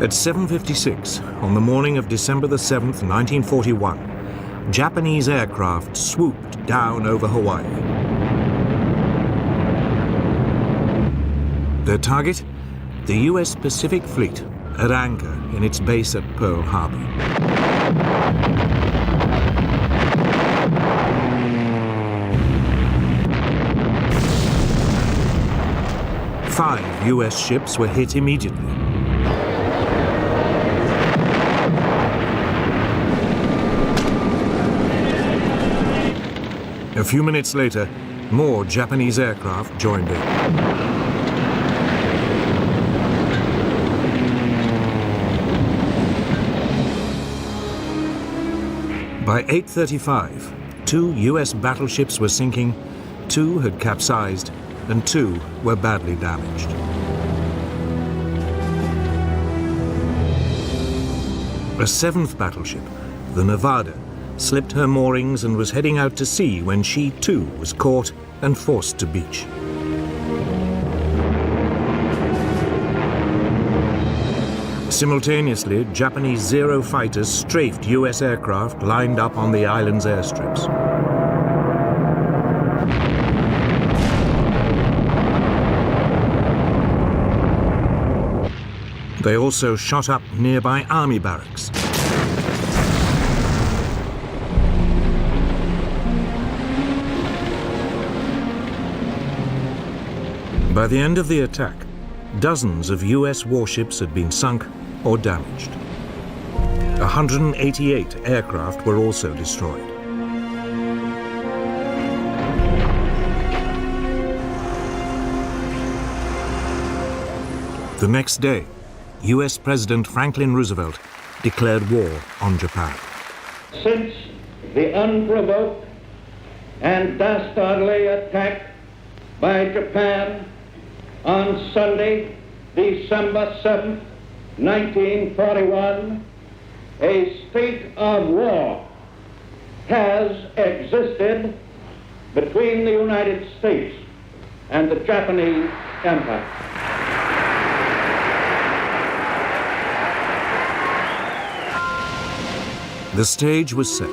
At 7:56 on the morning of December the 7th, 1941, Japanese aircraft swooped down over Hawaii. Their target? The U.S. Pacific Fleet at anchor in its base at Pearl Harbor. Five U.S. ships were hit immediately. A few minutes later, more Japanese aircraft joined in. By 8:35, 2 U.S. battleships were sinking, 2 had capsized, and 2 were badly damaged. A 7th battleship, the Nevada, slipped her moorings and was heading out to sea when she too was caught and forced to beach. Simultaneously, Japanese Zero fighters strafed U.S. aircraft lined up on the island's airstrips. They also shot up nearby army barracks. By the end of the attack, dozens of U.S. warships had been sunk or damaged. 188 aircraft were also destroyed. The next day, U.S. President Franklin Roosevelt declared war on Japan. Since the unprovoked and dastardly attack by Japan on Sunday, December 7, 1941, a state of war has existed between the United States and the Japanese Empire. The stage was set.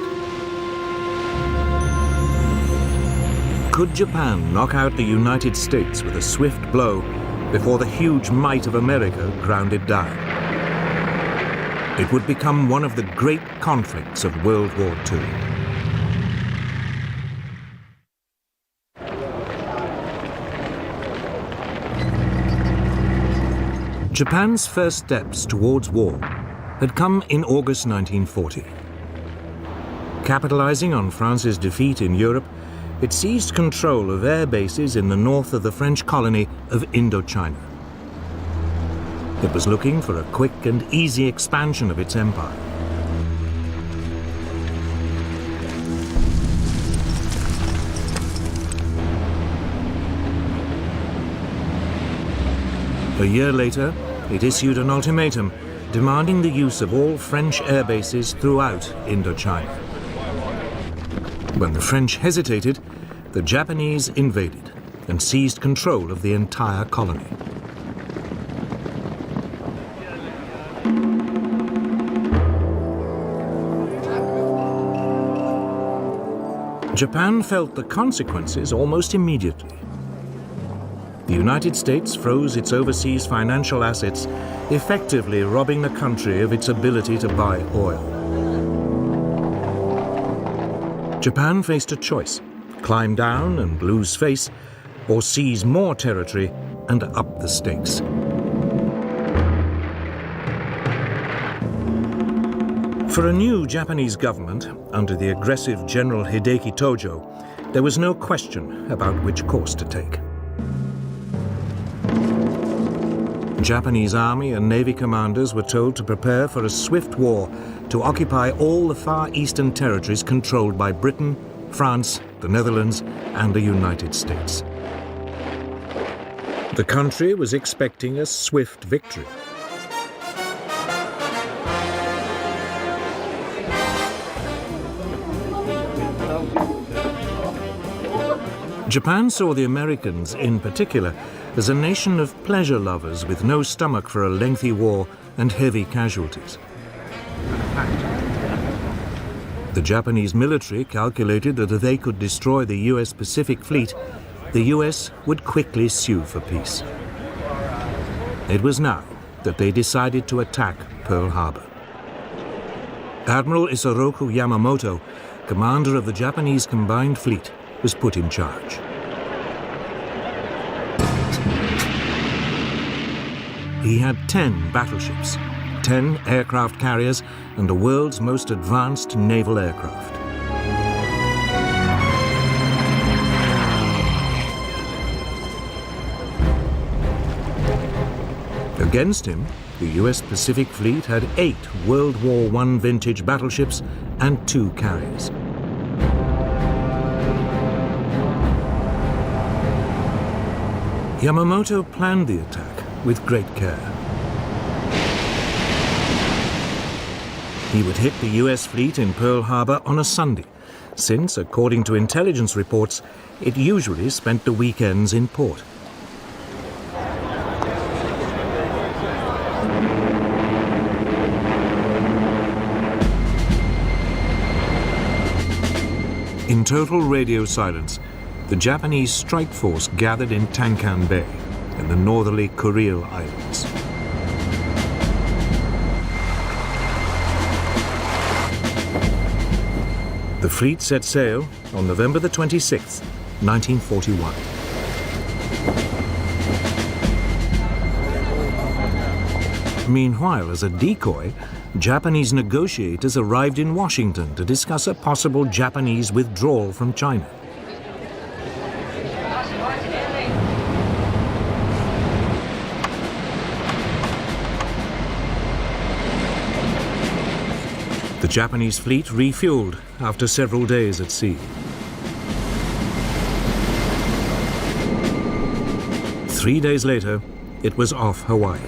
Could Japan knock out the United States with a swift blow before the huge might of America ground it down? It would become one of the great conflicts of World War II. Japan's first steps towards war had come in August 1940. Capitalizing on France's defeat in Europe, it seized control of air bases in the north of the French colony of Indochina. It was looking for a quick and easy expansion of its empire. A year later, it issued an ultimatum demanding the use of all French air bases throughout Indochina. When the French hesitated, the Japanese invaded and seized control of the entire colony. Japan felt the consequences almost immediately. The United States froze its overseas financial assets, effectively robbing the country of its ability to buy oil. Japan faced a choice: climb down and lose face, or seize more territory and up the stakes. For a new Japanese government, under the aggressive General Hideki Tojo, there was no question about which course to take. Japanese Army and Navy commanders were told to prepare for a swift war to occupy all the far eastern territories controlled by Britain, France, the Netherlands, and the United States. The country was expecting a swift victory. Japan saw the Americans, in particular, as a nation of pleasure lovers with no stomach for a lengthy war and heavy casualties. The Japanese military calculated that if they could destroy the US Pacific Fleet, the US would quickly sue for peace. It was now that they decided to attack Pearl Harbor. Admiral Isoroku Yamamoto, commander of the Japanese Combined Fleet, was put in charge. He had 10 battleships, 10 aircraft carriers, and the world's most advanced naval aircraft. Against him, the US Pacific Fleet had 8 World War I vintage battleships and 2 carriers. Yamamoto planned the attack with great care. He would hit the US fleet in Pearl Harbor on a Sunday, since, according to intelligence reports, it usually spent the weekends in port. In total radio silence, the Japanese strike force gathered in Tankan Bay in the northerly Kuril Islands. The fleet set sail on November the 26th, 1941. Meanwhile, as a decoy, Japanese negotiators arrived in Washington to discuss a possible Japanese withdrawal from China. The Japanese fleet refueled after several days at sea. 3 days later, it was off Hawaii.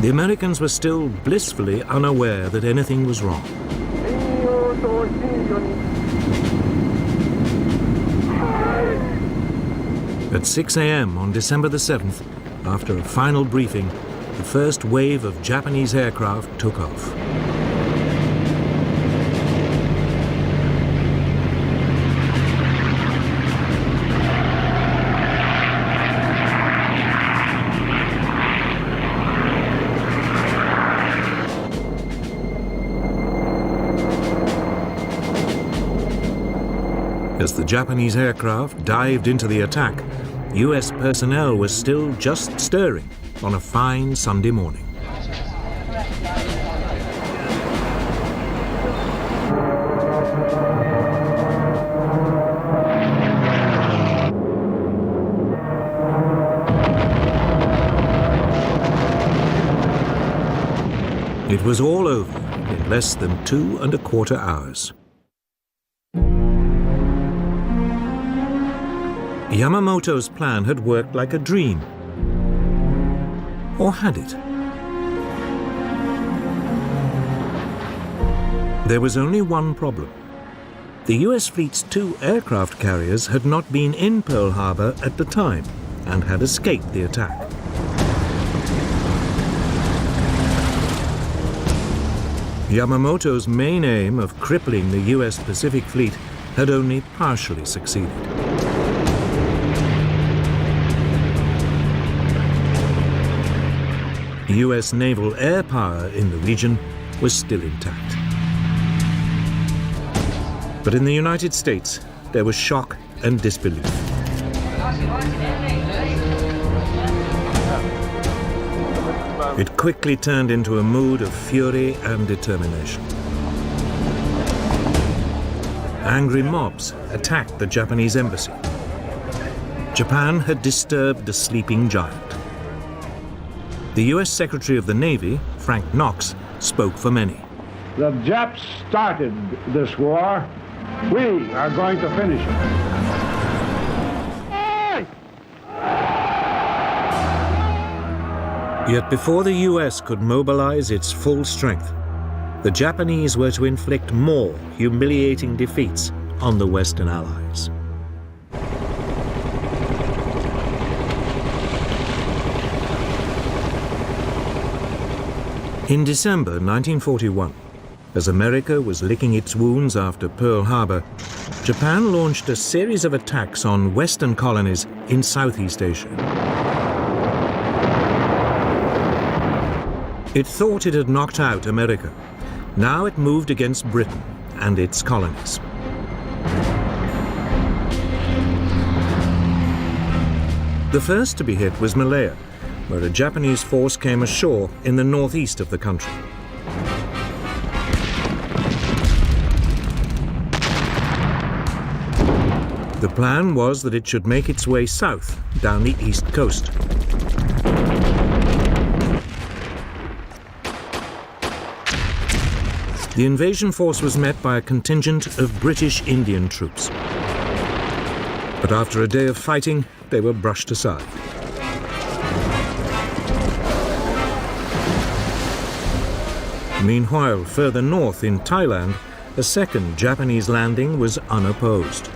The Americans were still blissfully unaware that anything was wrong. At 6 a.m. on December the 7th, after a final briefing, the first wave of Japanese aircraft took off. As the Japanese aircraft dived into the attack, US personnel was still just stirring on a fine Sunday morning. It was all over in less than 2¼ hours. Yamamoto's plan had worked like a dream. Or had it? There was only one problem. The US fleet's 2 aircraft carriers had not been in Pearl Harbor at the time and had escaped the attack. Yamamoto's main aim of crippling the US Pacific Fleet had only partially succeeded. US naval air power in the region was still intact. But in the United States, there was shock and disbelief. It quickly turned into a mood of fury and determination. Angry mobs attacked the Japanese embassy. Japan had disturbed the sleeping giant. The US Secretary of the Navy, Frank Knox, spoke for many. The Japs started this war. We are going to finish it. Yet before the US could mobilize its full strength, the Japanese were to inflict more humiliating defeats on the Western Allies. In December 1941, as America was licking its wounds after Pearl Harbor, Japan launched a series of attacks on Western colonies in Southeast Asia. It thought it had knocked out America. Now it moved against Britain and its colonies. The first to be hit was Malaya, where a Japanese force came ashore in the northeast of the country. The plan was that it should make its way south down the east coast. The invasion force was met by a contingent of British Indian troops. But after a day of fighting, they were brushed aside. Meanwhile, further north in Thailand, a second Japanese landing was unopposed.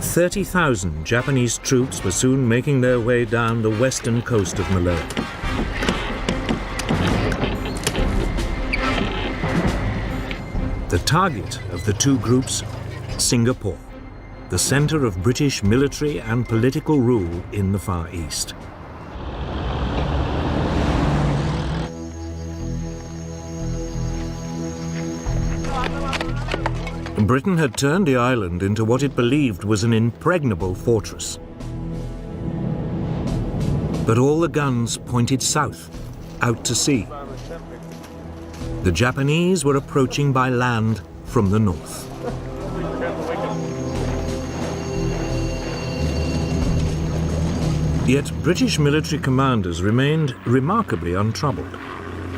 30,000 Japanese troops were soon making their way down the western coast of Malaya. The target of the two groups, Singapore, the center of British military and political rule in the Far East. Britain had turned the island into what it believed was an impregnable fortress. But all the guns pointed south, out to sea. The Japanese were approaching by land from the north. Yet British military commanders remained remarkably untroubled.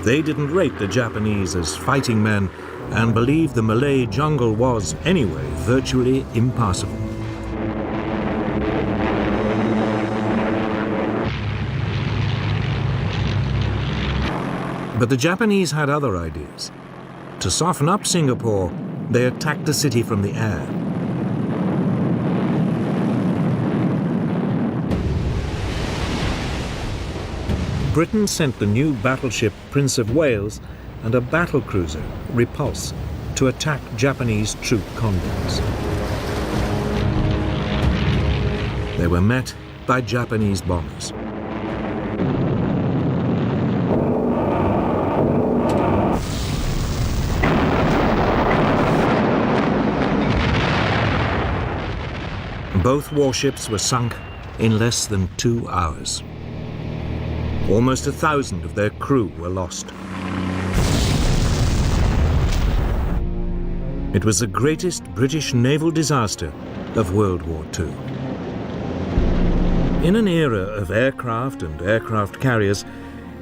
They didn't rate the Japanese as fighting men and believed the Malay jungle was, anyway, virtually impassable. But the Japanese had other ideas. To soften up Singapore, they attacked the city from the air. Britain sent the new battleship Prince of Wales and a battlecruiser, Repulse, to attack Japanese troop convoys. They were met by Japanese bombers. Both warships were sunk in less than 2 hours. Almost 1,000 of their crew were lost. It was the greatest British naval disaster of World War II. In an era of aircraft and aircraft carriers,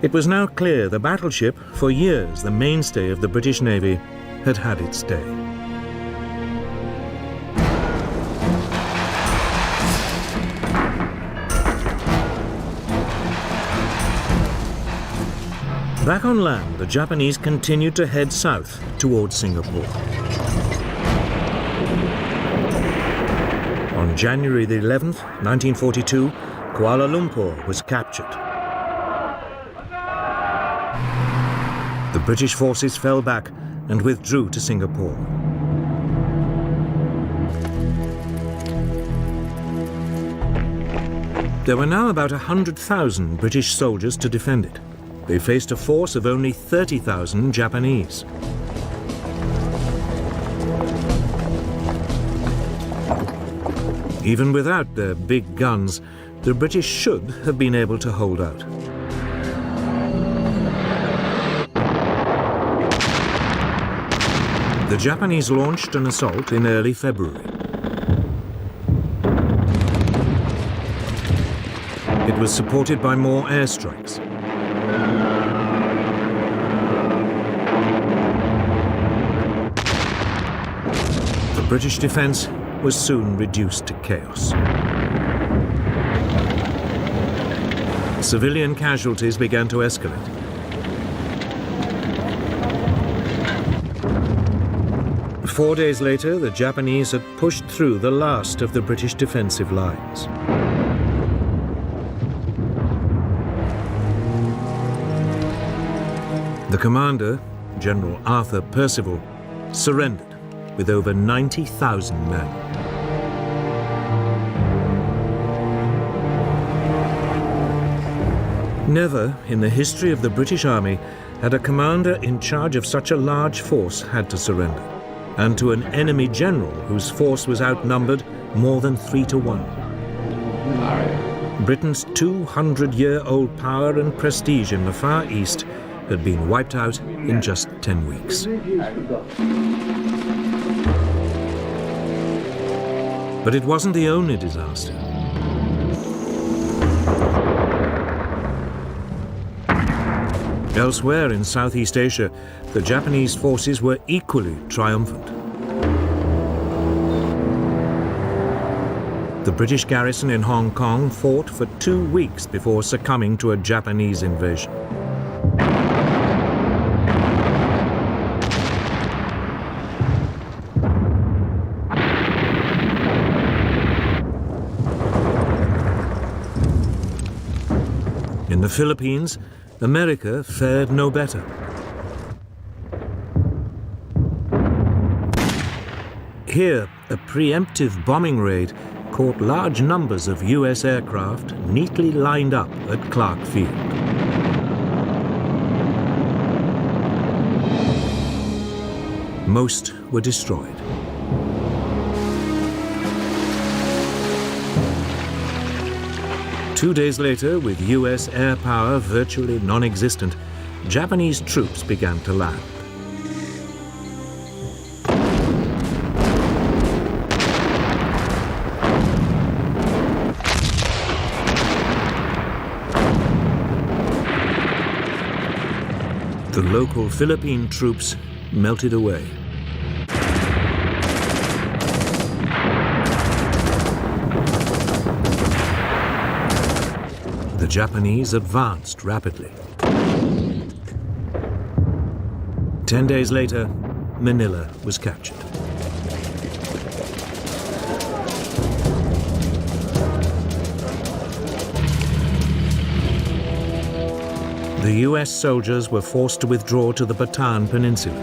it was now clear the battleship, for years the mainstay of the British Navy, had had its day. Back on land, the Japanese continued to head south towards Singapore. On January the 11th, 1942, Kuala Lumpur was captured. The British forces fell back and withdrew to Singapore. There were now about 100,000 British soldiers to defend it. They faced a force of only 30,000 Japanese. Even without their big guns, the British should have been able to hold out. The Japanese launched an assault in early February. It was supported by more airstrikes. The British defense was soon reduced to chaos. Civilian casualties began to escalate. Four days later, the Japanese had pushed through the last of the British defensive lines. The commander, General Arthur Percival, surrendered with over 90,000 men. Never in the history of the British Army had a commander in charge of such a large force had to surrender, and to an enemy general whose force was outnumbered more than 3 to 1. Britain's 200-year-old power and prestige in the Far East had been wiped out in just 10 weeks. But it wasn't the only disaster. Elsewhere in Southeast Asia, the Japanese forces were equally triumphant. The British garrison in Hong Kong fought for 2 weeks before succumbing to a Japanese invasion. In the Philippines, America fared no better. Here, a preemptive bombing raid caught large numbers of US aircraft neatly lined up at Clark Field. Most were destroyed. Two days later, with US air power virtually non-existent, Japanese troops began to land. The local Philippine troops melted away. The Japanese advanced rapidly. 10 days later, Manila was captured. The US soldiers were forced to withdraw to the Bataan Peninsula.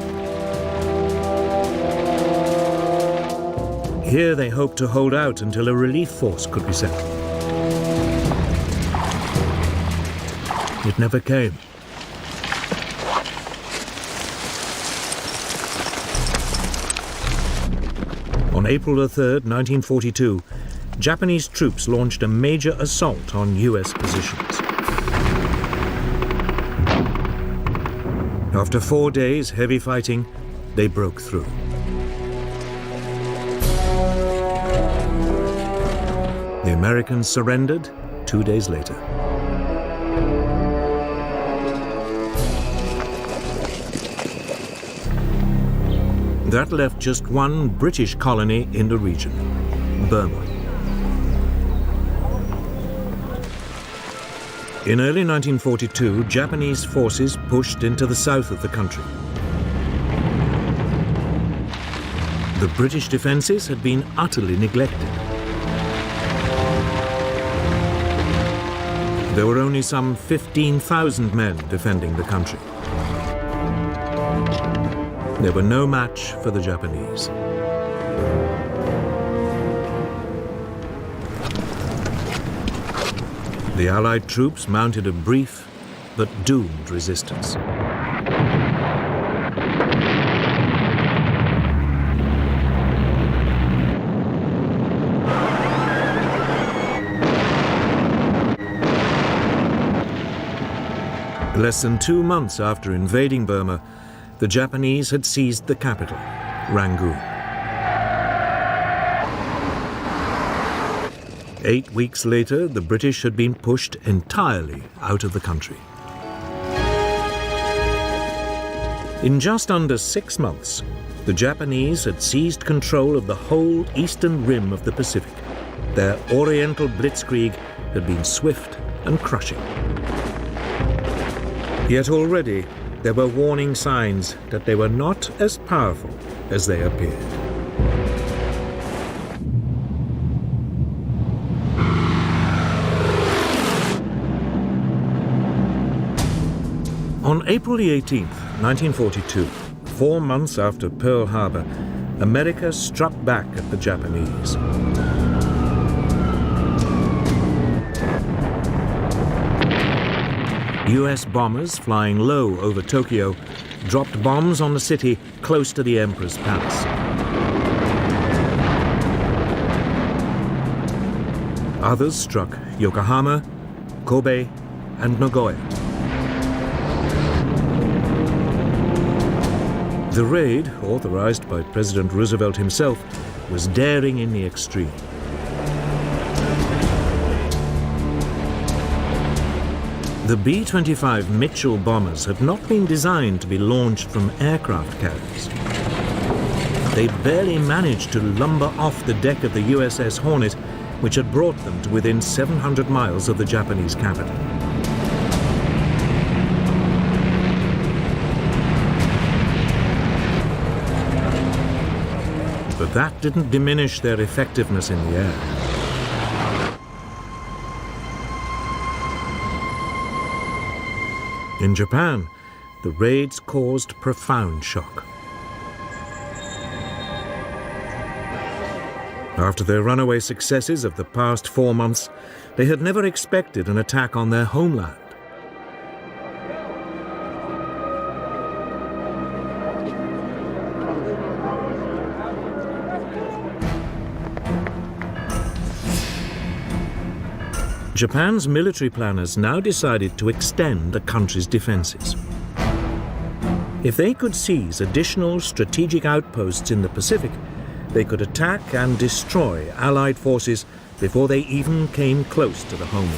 Here they hoped to hold out until a relief force could be sent. It never came. On April 3, 1942, Japanese troops launched a major assault on US positions. After 4 days' heavy fighting, they broke through. The Americans surrendered 2 days later. That left just one British colony in the region, Burma. In early 1942, Japanese forces pushed into the south of the country. The British defences had been utterly neglected. There were only some 15,000 men defending the country. They were no match for the Japanese. The Allied troops mounted a brief but doomed resistance. Less than 2 months after invading Burma, the Japanese had seized the capital, Rangoon. 8 weeks later, the British had been pushed entirely out of the country. In just under 6 months, the Japanese had seized control of the whole eastern rim of the Pacific. Their Oriental blitzkrieg had been swift and crushing. Yet already, there were warning signs that they were not as powerful as they appeared. On April the 18th, 1942, 4 months after Pearl Harbor, America struck back at the Japanese. US bombers flying low over Tokyo dropped bombs on the city close to the Emperor's Palace. Others struck Yokohama, Kobe, and Nagoya. The raid, authorized by President Roosevelt himself, was daring in the extreme. The B-25 Mitchell bombers had not been designed to be launched from aircraft carriers. They barely managed to lumber off the deck of the USS Hornet, which had brought them to within 700 miles of the Japanese capital. But that didn't diminish their effectiveness in the air. In Japan, the raids caused profound shock. After their runaway successes of the past 4 months, they had never expected an attack on their homeland. Japan's military planners now decided to extend the country's defenses. If they could seize additional strategic outposts in the Pacific, they could attack and destroy Allied forces before they even came close to the homeland.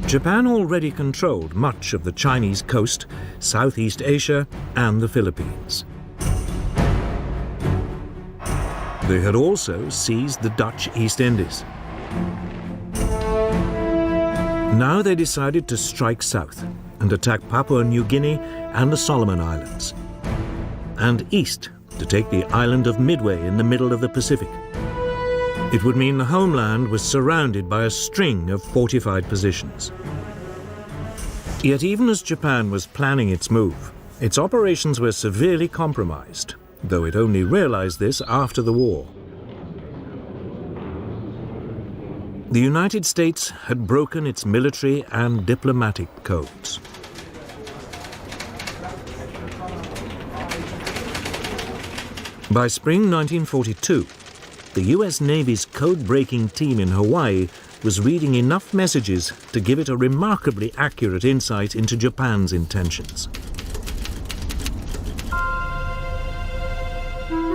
Japan already controlled much of the Chinese coast, Southeast Asia, and the Philippines. They had also seized the Dutch East Indies. Now they decided to strike south and attack Papua New Guinea and the Solomon Islands, and east to take the island of Midway in the middle of the Pacific. It would mean the homeland was surrounded by a string of fortified positions. Yet even as Japan was planning its move, its operations were severely compromised, though it only realized this after the war. The United States had broken its military and diplomatic codes. By spring 1942, the US Navy's code-breaking team in Hawaii was reading enough messages to give it a remarkably accurate insight into Japan's intentions.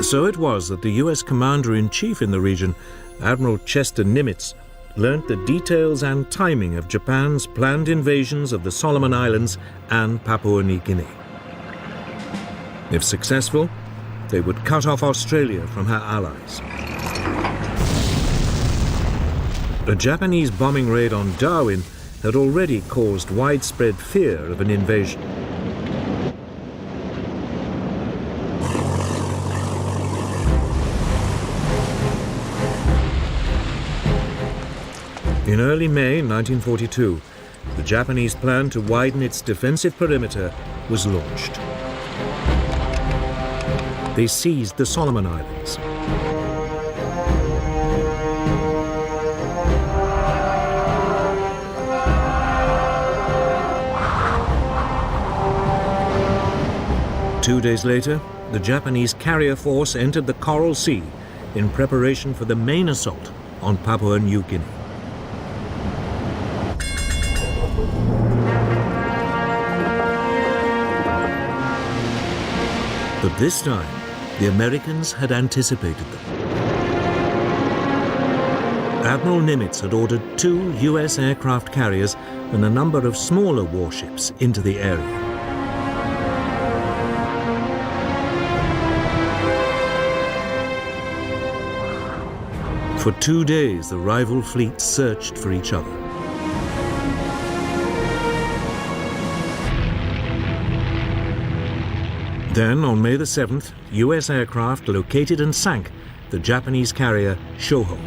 So it was that the US Commander-in-Chief in the region, Admiral Chester Nimitz, learnt the details and timing of Japan's planned invasions of the Solomon Islands and Papua New Guinea. If successful, they would cut off Australia from her allies. A Japanese bombing raid on Darwin had already caused widespread fear of an invasion. In early May 1942, the Japanese plan to widen its defensive perimeter was launched. They seized the Solomon Islands. Two days later, the Japanese carrier force entered the Coral Sea in preparation for the main assault on Papua New Guinea. But this time, the Americans had anticipated them. Admiral Nimitz had ordered 2 US aircraft carriers and a number of smaller warships into the area. For 2 days, the rival fleets searched for each other. Then, on May the 7th, US aircraft located and sank the Japanese carrier Shoho.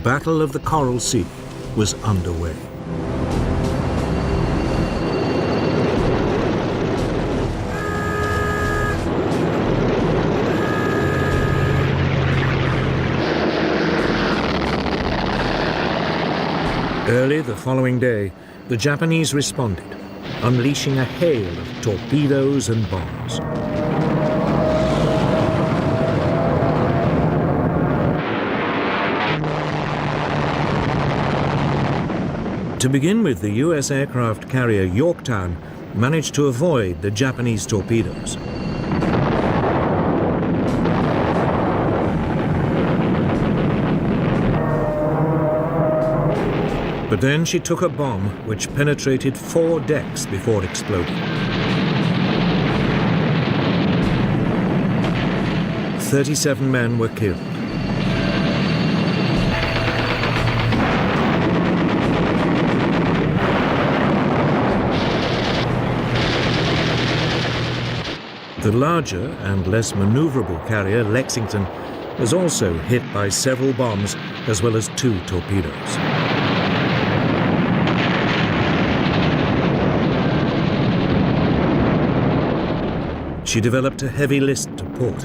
Battle of the Coral Sea was underway. Early the following day, the Japanese responded, unleashing a hail of torpedoes and bombs. To begin with, the U.S. aircraft carrier Yorktown managed to avoid the Japanese torpedoes. But then she took a bomb which penetrated 4 decks before exploding. 37 men were killed. The larger and less maneuverable carrier Lexington was also hit by several bombs as well as 2 torpedoes. She developed a heavy list to port.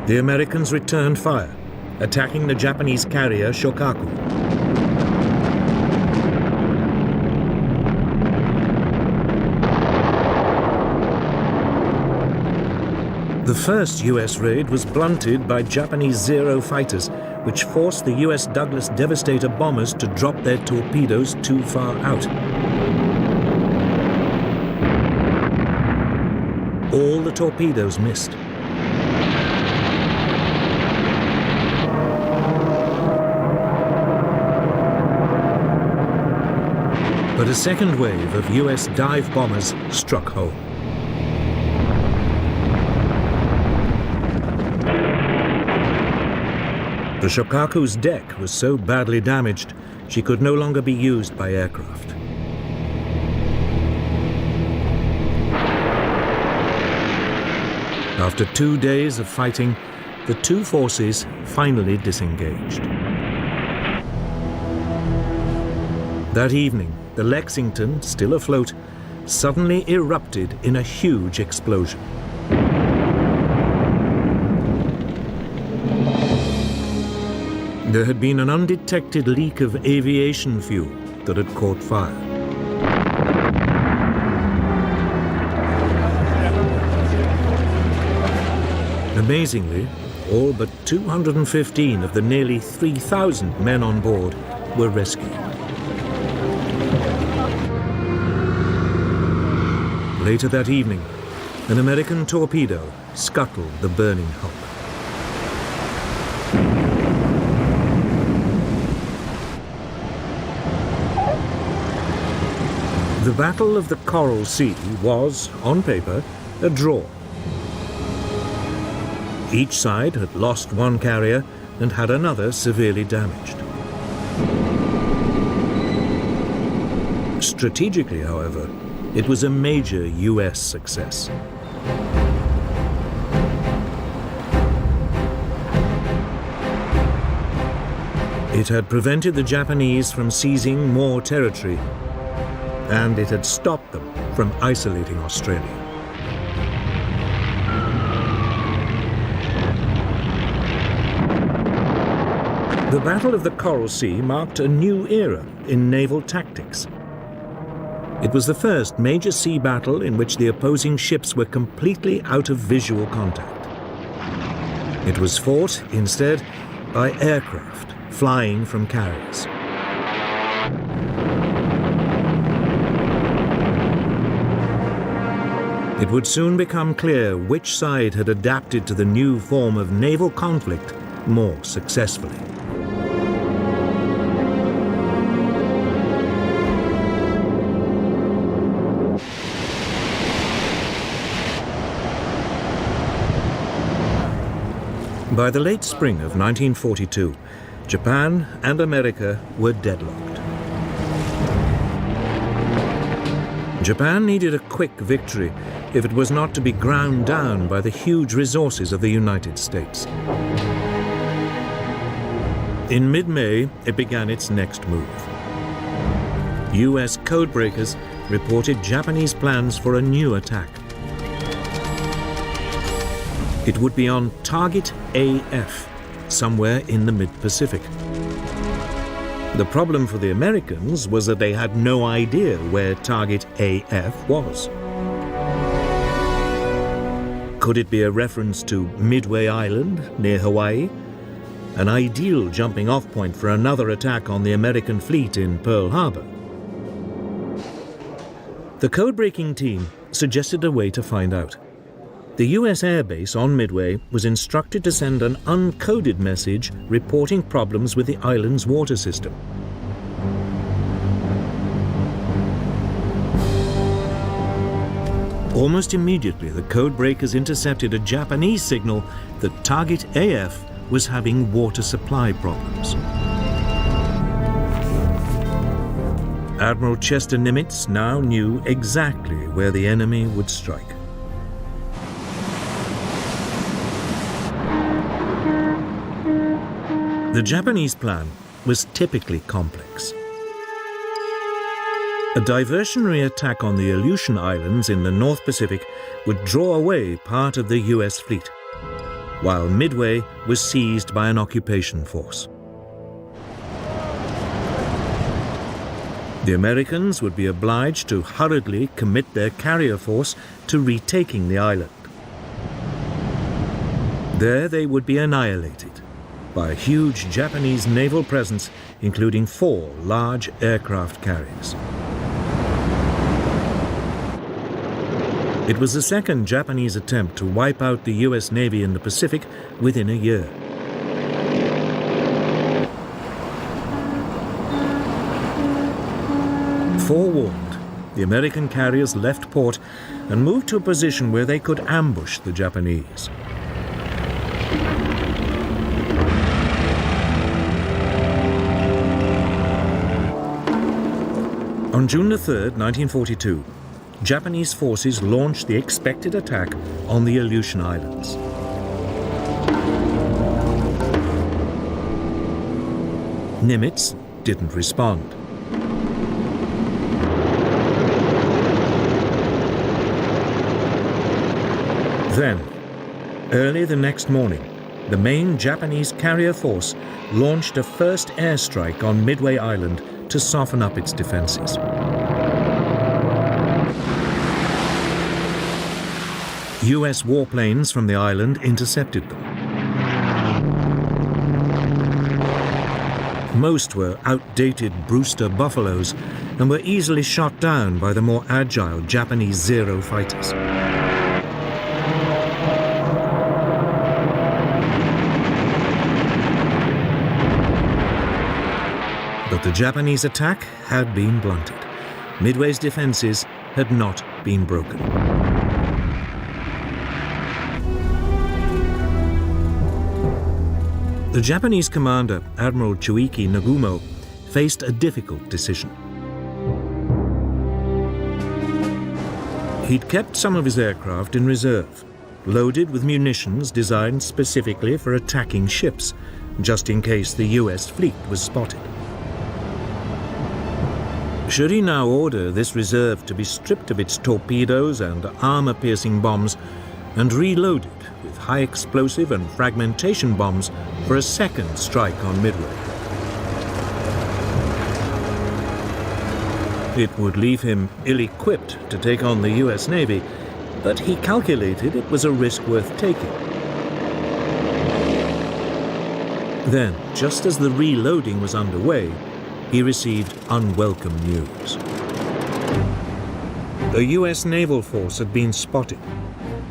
The Americans returned fire, attacking the Japanese carrier Shokaku. The first U.S. raid was blunted by Japanese Zero fighters, which forced the U.S. Douglas Devastator bombers to drop their torpedoes too far out. All the torpedoes missed. But a second wave of U.S. dive bombers struck home. The Shokaku's deck was so badly damaged, she could no longer be used by aircraft. After 2 days of fighting, the 2 forces finally disengaged. That evening, the Lexington, still afloat, suddenly erupted in a huge explosion. There had been an undetected leak of aviation fuel that had caught fire. Amazingly, all but 215 of the nearly 3,000 men on board were rescued. Later that evening, an American torpedo scuttled the burning hulk. The Battle of the Coral Sea was, on paper, a draw. Each side had lost 1 carrier and had another severely damaged. Strategically, however, it was a major U.S. success. It had prevented the Japanese from seizing more territory, and it had stopped them from isolating Australia. The Battle of the Coral Sea marked a new era in naval tactics. It was the first major sea battle in which the opposing ships were completely out of visual contact. It was fought, instead, by aircraft flying from carriers. It would soon become clear which side had adapted to the new form of naval conflict more successfully. By the late spring of 1942, Japan and America were deadlocked. Japan needed a quick victory if it was not to be ground down by the huge resources of the United States. In mid-May, it began its next move. US codebreakers reported Japanese plans for a new attack. It would be on Target AF, somewhere in the mid-Pacific. The problem for the Americans was that they had no idea where Target AF was. Could it be a reference to Midway Island near Hawaii? An ideal jumping-off point for another attack on the American fleet in Pearl Harbor? The code-breaking team suggested a way to find out. The US Air Base on Midway was instructed to send an uncoded message reporting problems with the island's water system. Almost immediately, the code breakers intercepted a Japanese signal that Target AF was having water supply problems. Admiral Chester Nimitz now knew exactly where the enemy would strike. The Japanese plan was typically complex. A diversionary attack on the Aleutian Islands in the North Pacific would draw away part of the US fleet, while Midway was seized by an occupation force. The Americans would be obliged to hurriedly commit their carrier force to retaking the island. There they would be annihilated by a huge Japanese naval presence, including 4 large aircraft carriers. It was the second Japanese attempt to wipe out the US Navy in the Pacific within a year. Forewarned, the American carriers left port and moved to a position where they could ambush the Japanese. On June 3, 1942, Japanese forces launched the expected attack on the Aleutian Islands. Nimitz didn't respond. Then, early the next morning, the main Japanese carrier force launched a first airstrike on Midway Island to soften up its defenses. US warplanes from the island intercepted them. Most were outdated Brewster Buffaloes and were easily shot down by the more agile Japanese Zero fighters. But the Japanese attack had been blunted. Midway's defenses had not been broken. The Japanese commander, Admiral Chuiki Nagumo, faced a difficult decision. He'd kept some of his aircraft in reserve, loaded with munitions designed specifically for attacking ships, just in case the US fleet was spotted. Should he now order this reserve to be stripped of its torpedoes and armor-piercing bombs and reloaded with high-explosive and fragmentation bombs for a second strike on Midway? It would leave him ill-equipped to take on the US Navy, but he calculated it was a risk worth taking. Then, just as the reloading was underway, he received unwelcome news. A US naval force had been spotted.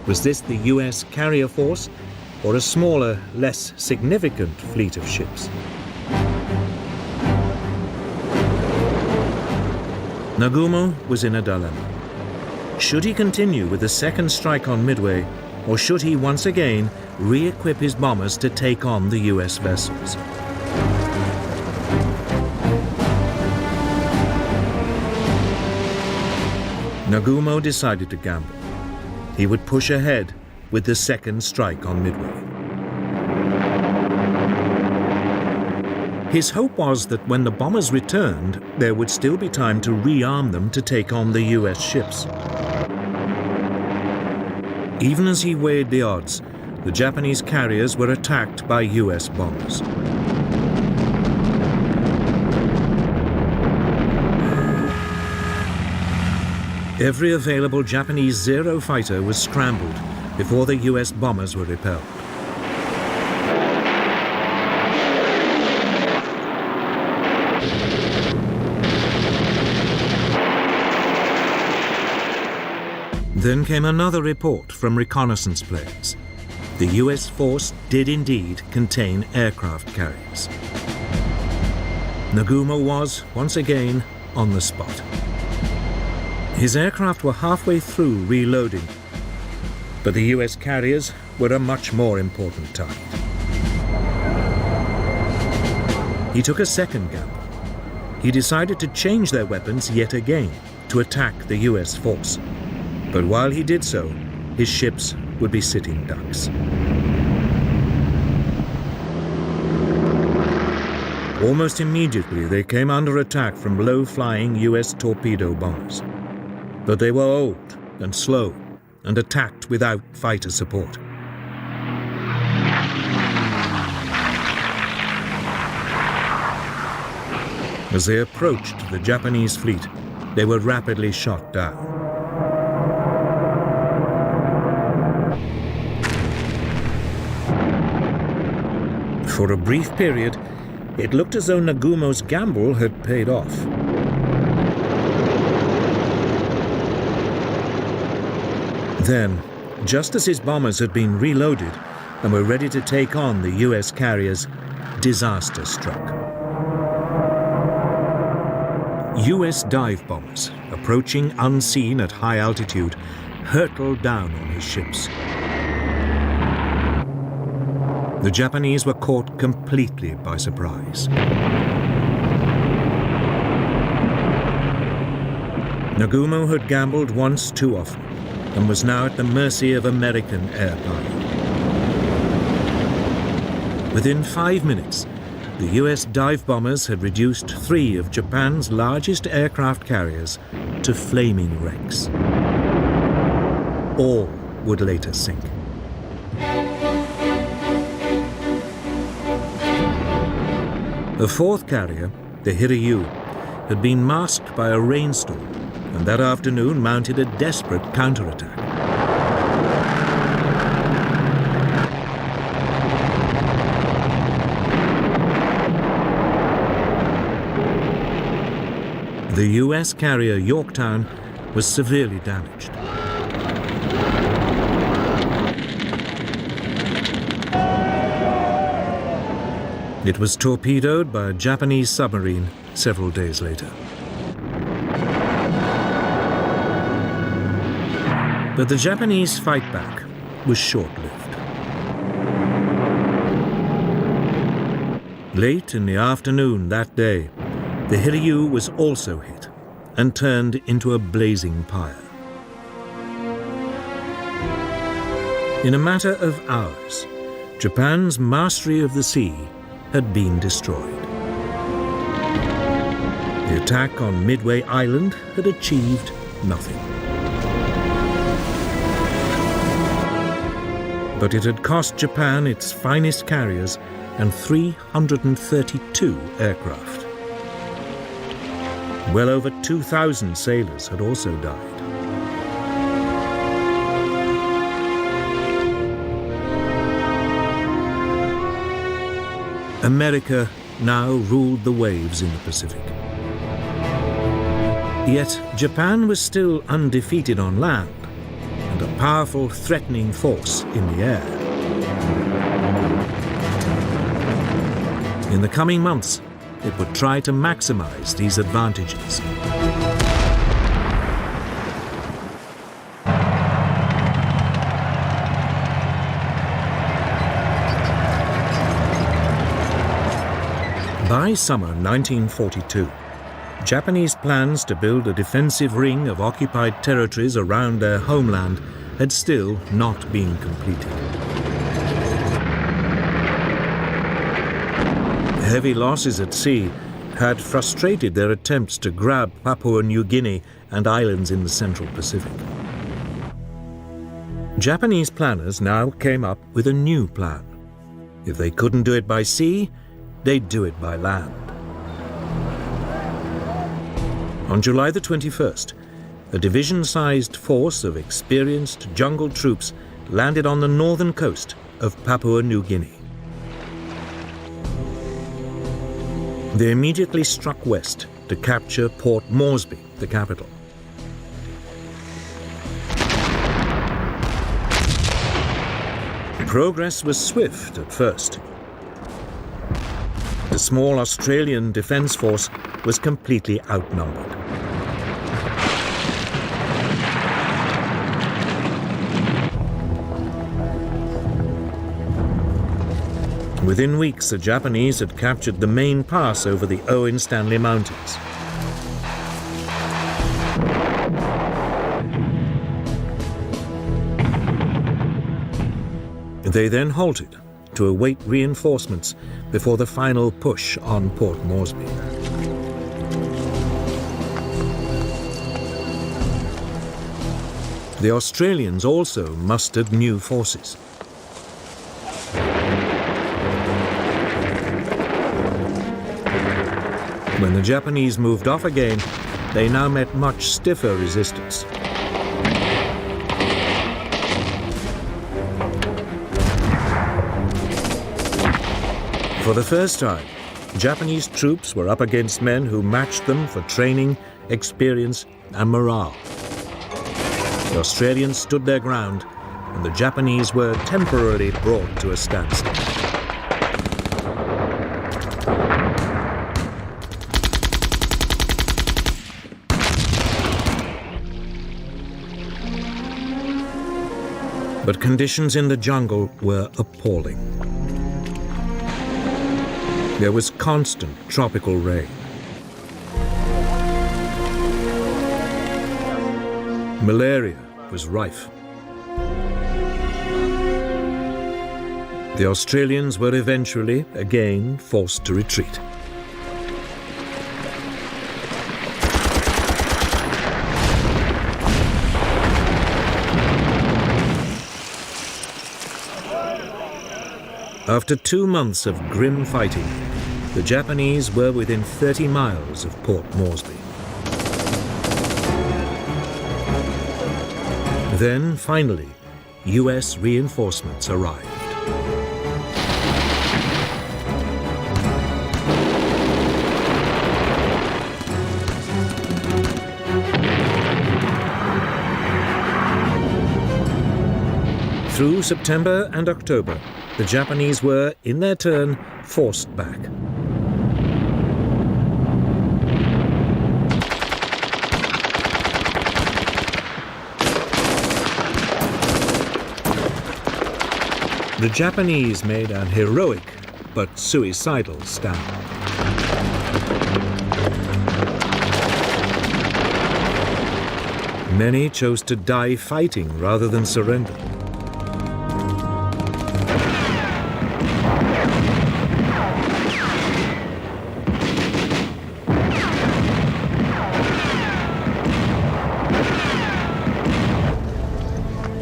Was this the US carrier force or a smaller, less significant fleet of ships? Nagumo was in a dilemma. Should he continue with the second strike on Midway, or should he once again re-equip his bombers to take on the US vessels? Nagumo decided to gamble. He would push ahead with the second strike on Midway. His hope was that when the bombers returned, there would still be time to rearm them to take on the US ships. Even as he weighed the odds, the Japanese carriers were attacked by US bombers. Every available Japanese Zero fighter was scrambled before the US bombers were repelled. Then came another report from reconnaissance planes. The US force did indeed contain aircraft carriers. Nagumo was, once again, on the spot. His aircraft were halfway through reloading, but the US carriers were a much more important target. He took a second gamble. He decided to change their weapons yet again to attack the US force. But while he did so, his ships would be sitting ducks. Almost immediately, they came under attack from low-flying US torpedo bombers. But they were old and slow and attacked without fighter support. As they approached the Japanese fleet, they were rapidly shot down. For a brief period, it looked as though Nagumo's gamble had paid off. Then, just as his bombers had been reloaded and were ready to take on the US carriers, disaster struck. US dive bombers, approaching unseen at high altitude, hurtled down on his ships. The Japanese were caught completely by surprise. Nagumo had gambled once too often and was now at the mercy of American air power. Within 5 minutes, the US dive bombers had reduced 3 of Japan's largest aircraft carriers to flaming wrecks. All would later sink. A fourth carrier, the Hiryu, had been masked by a rainstorm and that afternoon mounted a desperate counterattack. The US carrier Yorktown was severely damaged. It was torpedoed by a Japanese submarine several days later. But the Japanese fight back was short-lived. Late in the afternoon that day, the Hiryu was also hit and turned into a blazing pyre. In a matter of hours, Japan's mastery of the sea had been destroyed. The attack on Midway Island had achieved nothing. But it had cost Japan its finest carriers and 332 aircraft. Well over 2,000 sailors had also died. America now ruled the waves in the Pacific. Yet Japan was still undefeated on land and a powerful, threatening force in the air. In the coming months, it would try to maximize these advantages. By summer 1942, Japanese plans to build a defensive ring of occupied territories around their homeland had still not been completed. Heavy losses at sea had frustrated their attempts to grab Papua New Guinea and islands in the Central Pacific. Japanese planners now came up with a new plan. If they couldn't do it by sea, they'd do it by land. On July the 21st, a division-sized force of experienced jungle troops landed on the northern coast of Papua New Guinea. They immediately struck west to capture Port Moresby, the capital. Progress was swift at first. The small Australian defence force was completely outnumbered. Within weeks, the Japanese had captured the main pass over the Owen Stanley Mountains. They then halted to await reinforcements before the final push on Port Moresby. The Australians also mustered new forces. When the Japanese moved off again, they now met much stiffer resistance. For the first time, Japanese troops were up against men who matched them for training, experience, and morale. The Australians stood their ground, and the Japanese were temporarily brought to a standstill. But conditions in the jungle were appalling. There was constant tropical rain. Malaria was rife. The Australians were eventually again forced to retreat. After 2 months of grim fighting, the Japanese were within 30 miles of Port Moresby. Then, finally, US reinforcements arrived. Through September and October, the Japanese were, in their turn, forced back. The Japanese made an heroic but suicidal stand. Many chose to die fighting rather than surrender.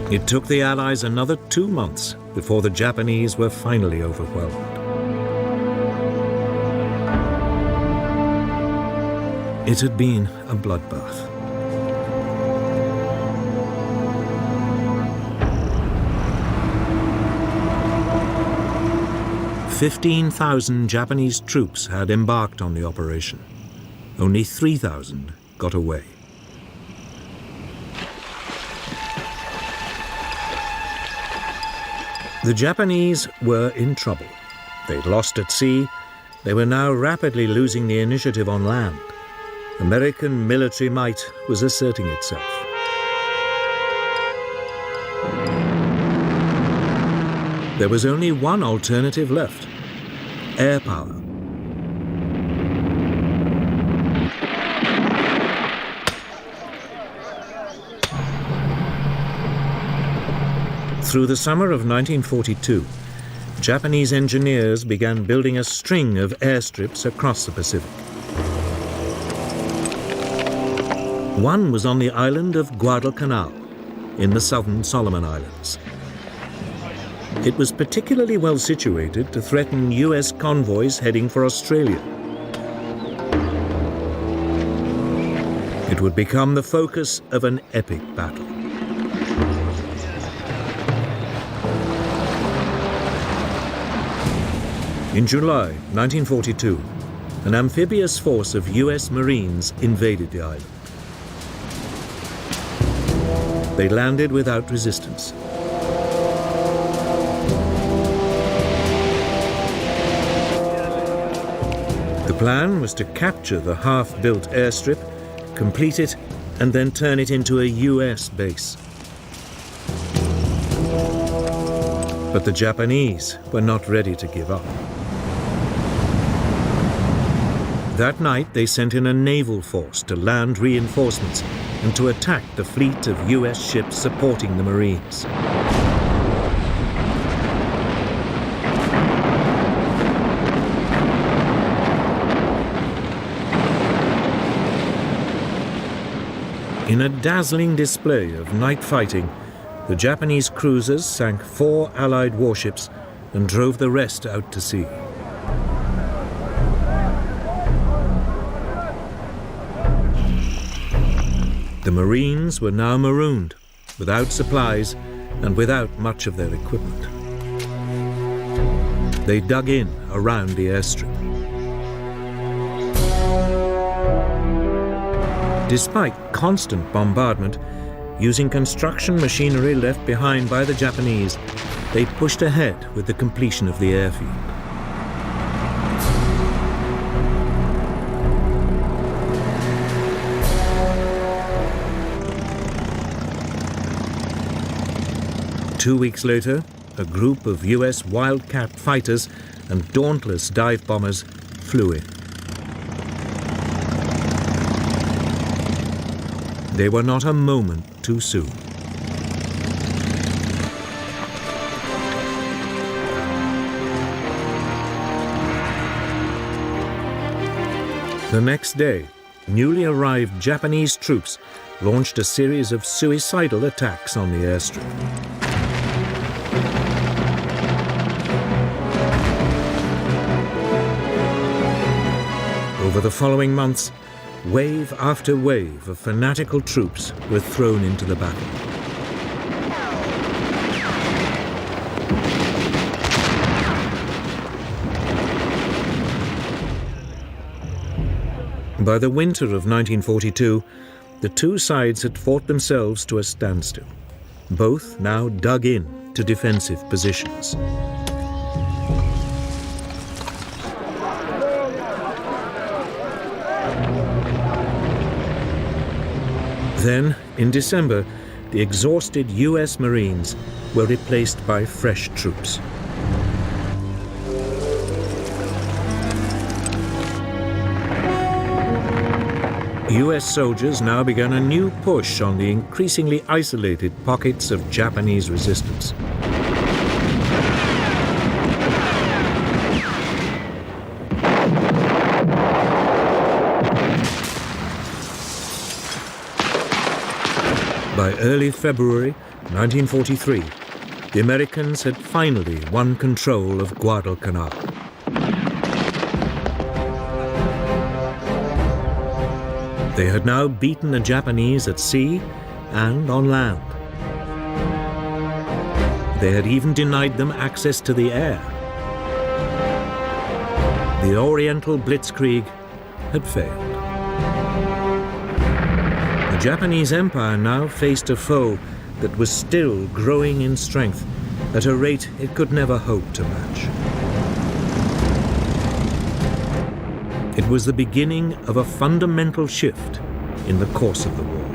It took the Allies another 2 months before the Japanese were finally overwhelmed. It had been a bloodbath. "15,000 Japanese troops had embarked on the operation. Only 3,000 got away. The Japanese were in trouble. They'd lost at sea. They were now rapidly losing the initiative on land. American military might was asserting itself. There was only one alternative left: air power. Through the summer of 1942, Japanese engineers began building a string of airstrips across the Pacific. One was on the island of Guadalcanal in the southern Solomon Islands. It was particularly well situated to threaten US convoys heading for Australia. It would become the focus of an epic battle. In July 1942, an amphibious force of US Marines invaded the island. They landed without resistance. The plan was to capture the half-built airstrip, complete it, and then turn it into a US base. But the Japanese were not ready to give up. That night, they sent in a naval force to land reinforcements and to attack the fleet of US ships supporting the Marines. In a dazzling display of night fighting, the Japanese cruisers sank 4 Allied warships and drove the rest out to sea. The Marines were now marooned, without supplies and without much of their equipment. They dug in around the airstrip. Despite constant bombardment, using construction machinery left behind by the Japanese, they pushed ahead with the completion of the airfield. Two weeks later, a group of US Wildcat fighters and Dauntless dive bombers flew in. They were not a moment too soon. The next day, newly arrived Japanese troops launched a series of suicidal attacks on the airstrip. Over the following months, wave after wave of fanatical troops were thrown into the battle. By the winter of 1942, the two sides had fought themselves to a standstill, both now dug in to defensive positions. Then, in December, the exhausted US Marines were replaced by fresh troops. US soldiers now began a new push on the increasingly isolated pockets of Japanese resistance. By early February 1943, the Americans had finally won control of Guadalcanal. They had now beaten the Japanese at sea and on land. They had even denied them access to the air. The Oriental Blitzkrieg had failed. The Japanese Empire now faced a foe that was still growing in strength at a rate it could never hope to match. It was the beginning of a fundamental shift in the course of the war.